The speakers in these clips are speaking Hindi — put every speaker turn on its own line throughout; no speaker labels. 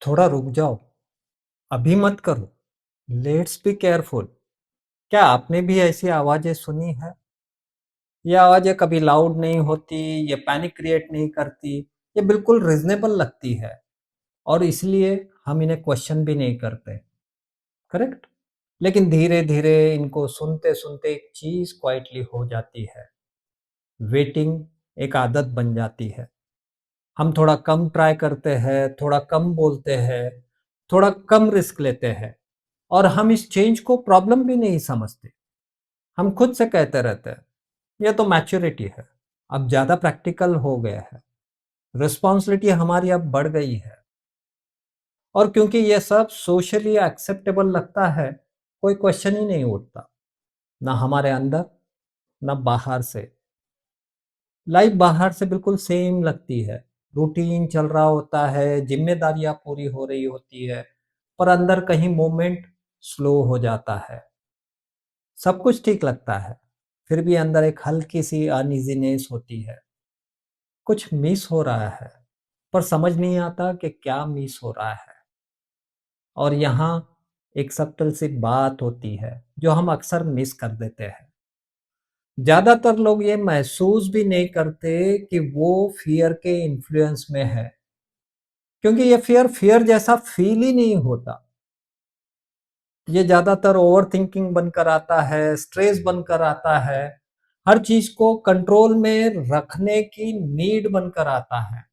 थोड़ा रुक जाओ, अभी मत करो, लेट्स बी केयरफुल। क्या आपने भी ऐसी आवाजें सुनी है? ये आवाजें कभी लाउड नहीं होती, ये पैनिक क्रिएट नहीं करती, ये बिल्कुल रीजनेबल लगती है और इसलिए हम इन्हें क्वेश्चन भी नहीं करते, करेक्ट? लेकिन धीरे धीरे इनको सुनते सुनते एक चीज क्वाइटली हो जाती है, वेटिंग एक आदत बन जाती है। हम थोड़ा कम ट्राई करते हैं, थोड़ा कम बोलते हैं, थोड़ा कम रिस्क लेते हैं और हम इस चेंज को प्रॉब्लम भी नहीं समझते। हम खुद से कहते रहते हैं, ये तो मैच्योरिटी है, अब ज़्यादा प्रैक्टिकल हो गया है, रिस्पॉन्सिबिलिटी हमारी अब बढ़ गई है। और क्योंकि ये सब सोशली एक्सेप्टेबल लगता है, कोई क्वेश्चन ही नहीं उठता, ना हमारे अंदर, ना बाहर से। लाइफ बाहर से बिल्कुल सेम लगती है, रूटीन चल रहा होता है, जिम्मेदारियां पूरी हो रही होती है, पर अंदर कहीं मोमेंट स्लो हो जाता है। सब कुछ ठीक लगता है, फिर भी अंदर एक हल्की सी अनइजीनेस होती है, कुछ मिस हो रहा है, पर समझ नहीं आता कि क्या मिस हो रहा है। और यहाँ एक सब्टल सी बात होती है जो हम अक्सर मिस कर देते हैं। ज्यादातर लोग ये महसूस भी नहीं करते कि वो फियर के इन्फ्लुएंस में है, क्योंकि ये फियर फियर जैसा फील ही नहीं होता। ये ज्यादातर ओवर थिंकिंग बनकर आता है, स्ट्रेस बनकर आता है, हर चीज को कंट्रोल में रखने की नीड बनकर आता है,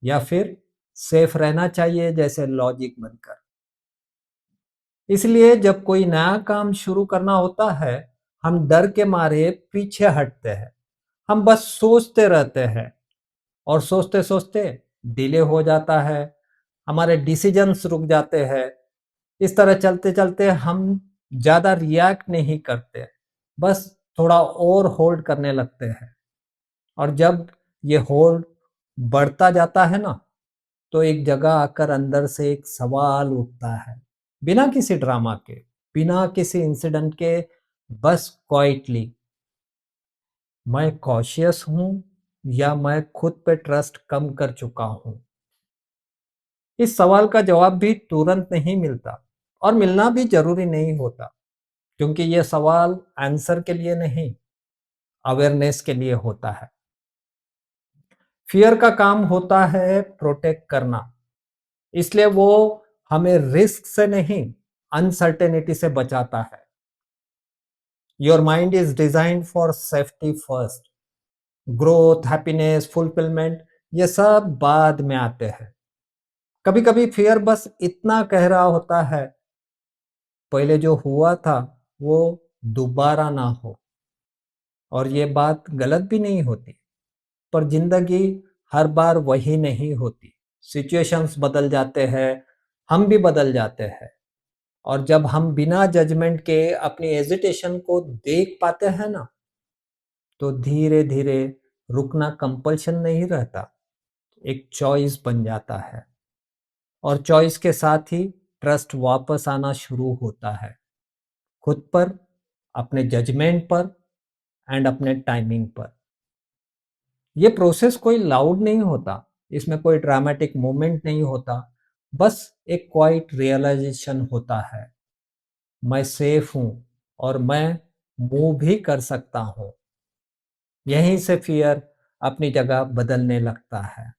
या फिर सेफ रहना चाहिए जैसे लॉजिक बनकर। इसलिए जब कोई नया काम शुरू करना होता है, हम डर के मारे पीछे हटते हैं, हम बस सोचते रहते हैं और सोचते सोचते डिले हो जाता है, हमारे डिसीजंस रुक जाते हैं। इस तरह चलते चलते हम ज्यादा रिएक्ट नहीं करते, बस थोड़ा और होल्ड करने लगते हैं। और जब ये होल्ड बढ़ता जाता है ना, तो एक जगह आकर अंदर से एक सवाल उठता है, बिना किसी ड्रामा के, बिना किसी इंसिडेंट के, बस क्वाइटली, मैं कॉशियस हूं या मैं खुद पे ट्रस्ट कम कर चुका हूं? इस सवाल का जवाब भी तुरंत नहीं मिलता और मिलना भी जरूरी नहीं होता, क्योंकि यह सवाल आंसर के लिए नहीं, अवेयरनेस के लिए होता है। फियर का काम होता है प्रोटेक्ट करना, इसलिए वो हमें रिस्क से नहीं, अनसर्टेनिटी से बचाता है। Your mind is designed for safety first, growth, happiness, fulfilment ये सब बाद में आते हैं। कभी कभी फियर बस इतना कह रहा होता है, पहले जो हुआ था वो दोबारा ना हो। और ये बात गलत भी नहीं होती, पर जिंदगी हर बार वही नहीं होती, सिचुएशंस बदल जाते हैं, हम भी बदल जाते हैं। और जब हम बिना जजमेंट के अपनी एजिटेशन को देख पाते हैं ना, तो धीरे धीरे रुकना कंपल्शन नहीं रहता, एक चॉइस बन जाता है। और चॉइस के साथ ही ट्रस्ट वापस आना शुरू होता है, खुद पर, अपने जजमेंट पर एंड अपने टाइमिंग पर। ये प्रोसेस कोई लाउड नहीं होता, इसमें कोई ड्रामेटिक मोमेंट नहीं होता, बस एक क्वाइट रियलाइजेशन होता है, मैं सेफ हूं और मैं मूव भी कर सकता हूं। यहीं से फियर अपनी जगह बदलने लगता है।